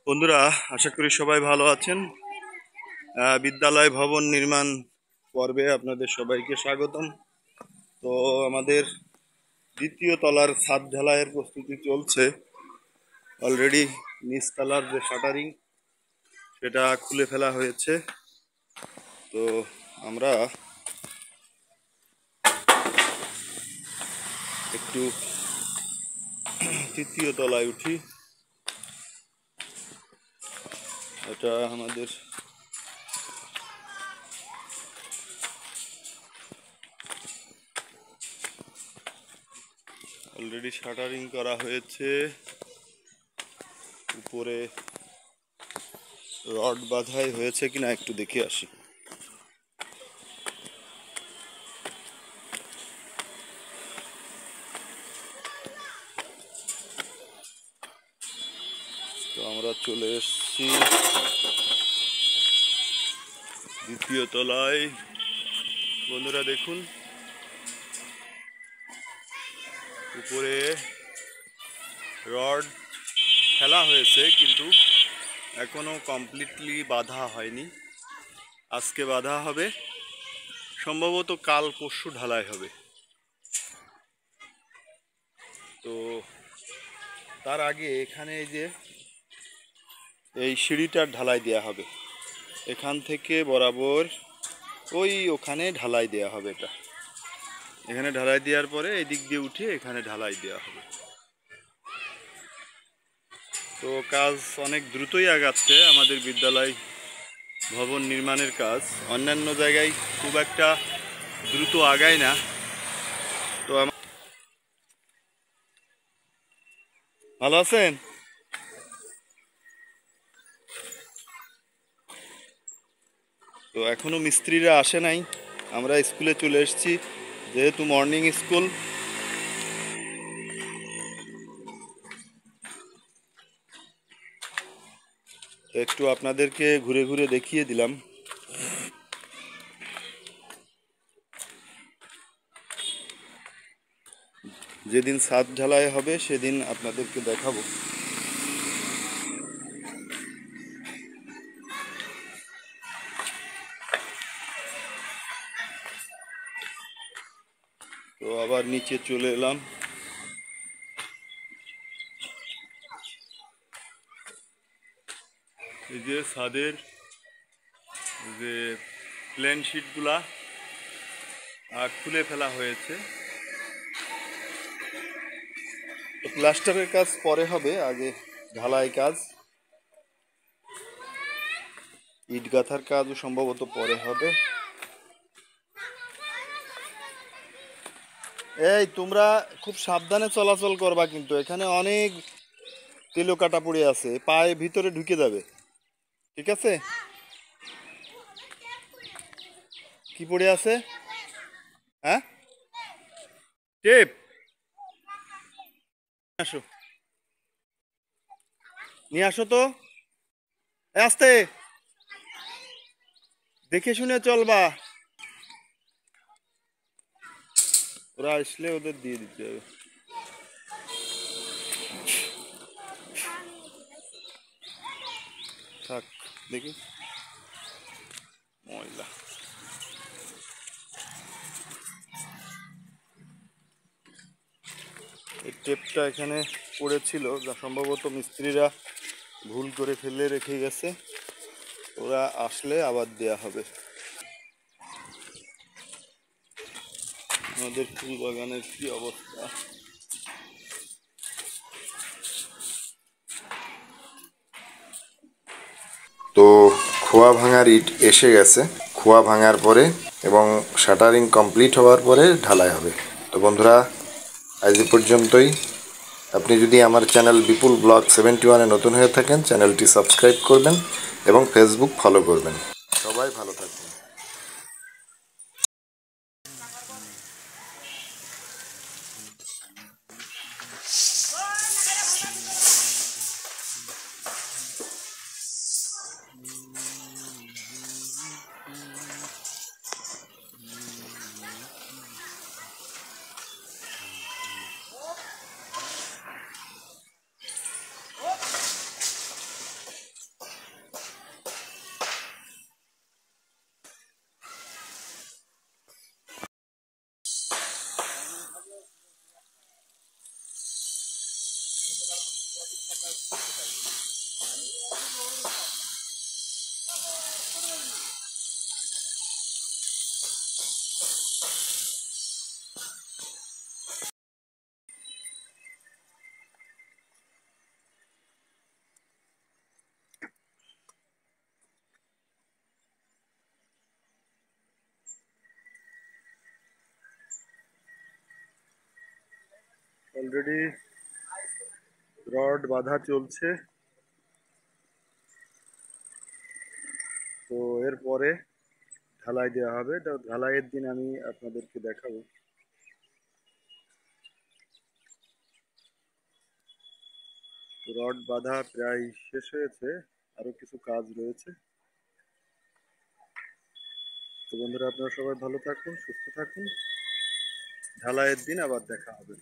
বন্ধুরা, আশা করি সবাই ভালো আছেন। বিদ্যালয় ভবন নির্মাণ পর্বে আপনাদের সবাইকে স্বাগতম। তো আমাদের দ্বিতীয় তলার ছাদ ঢালাইয়ের প্রস্তুতি চলছে। অলরেডি নিচতলার যে শাটারিং সেটা খুলে ফেলা হয়েছে। তো আমরা একটু তৃতীয় তলায় উঠি। এটা আমাদের অলরেডি শাটারিং করা হয়েছে। উপরে রড বাঁধাই হয়েছে কিনা একটু দেখে আসি। তো আমরা চলে এসেছি দ্বিতীয় তলায়। বন্ধুরা দেখুন, উপরে রড ফেলা হয়েছে কিন্তু এখনো কমপ্লিটলি বাঁধা হয়নি। আজকে বাঁধা হবে, সম্ভবত কাল পরশু ঢালাই হবে। তো তার আগে এখানে এই সিঁড়িটার ঢালাই দেওয়া হবে। এখান থেকে বরাবর ওখানে ঢালাই দেওয়া হবে। এখানে ঢালাই দেওয়ার পরে এই দিক দিয়ে উঠে এখানে ঢালাই দেওয়া হবে। তো কাজ অনেক দ্রুতই আগাচ্ছে আমাদের বিদ্যালয় ভবন নির্মাণের কাজ। অন্যান্য জায়গায় খুব একটা দ্রুত আগায় না। তো ভালো আছেন? তো এখনো মিস্ত্রিরা আসে নাই। আমরা স্কুলে চলে এসেছি, যেহেতু মর্নিং স্কুল। একটু আপনাদেরকে ঘুরে ঘুরে দেখিয়ে দিলাম। যেদিন ছাদ ঢালাই হবে সেদিন আপনাদেরকে দেখাবো। তো আবার নিচে চলে এলাম। এই যে ছাদের যে প্লেন শিটগুলা খুলে ফেলা হয়েছে। প্লাস্টারের কাজ পরে হবে, আগে ঢালাই কাজ, ইট গাঁথার কাজও সম্ভবত পরে হবে। এই তোমরা খুব সাবধানে চলাচল করবা, কিন্তু এখানে অনেক তেলো কাটা পড়ে আছে, পায়ে ভিতরে ঢুকে যাবে। ঠিক আছে? কি পড়ে আছে? হ্যাঁ, টেপ। আসো, নিয়ে আসো তো। আস্তে দেখে শুনে চলবা। ওরা আসলে ওদের দিয়ে দিতে হবে। থাক, দেখি ময়লা। এই টেপটা এখানে পড়েছিল, যা সম্ভবত মিস্ত্রিরা ভুল করে ফেলে রেখে গেছে। ওরা আসলে আবার দেয়া হবে। আমাদের ফুল বাগানের কি অবস্থা! তো খোয়া ভাঙার ইট এসে গেছে। খোয়া ভাঙার পরে এবং শাটারিং কমপ্লিট হওয়ার পরে ঢালাই হবে। তো বন্ধুরা, আজ এ পর্যন্তই। আপনি যদি আমার চ্যানেল বিপুল ব্লগ 71-এ নতুন হয়ে থাকেন, চ্যানেলটি সাবস্ক্রাইব করবেন এবং ফেসবুক ফলো করবেন। সবাই ভালো থাকবেন। অলরেডি রড বাঁধা চলছে। তো এরপরে ঢালাই দেওয়া হবে। তো ঢালাইয়ের দিন আমি আপনাদেরকে দেখাবো। রড বাঁধা প্রায় শেষ হয়েছে, আরো কিছু কাজ রয়েছে। তো বন্ধুরা, আপনারা সবাই ভালো থাকুন, সুস্থ থাকুন। ঢালাইয়ের দিন আবার দেখা হবে।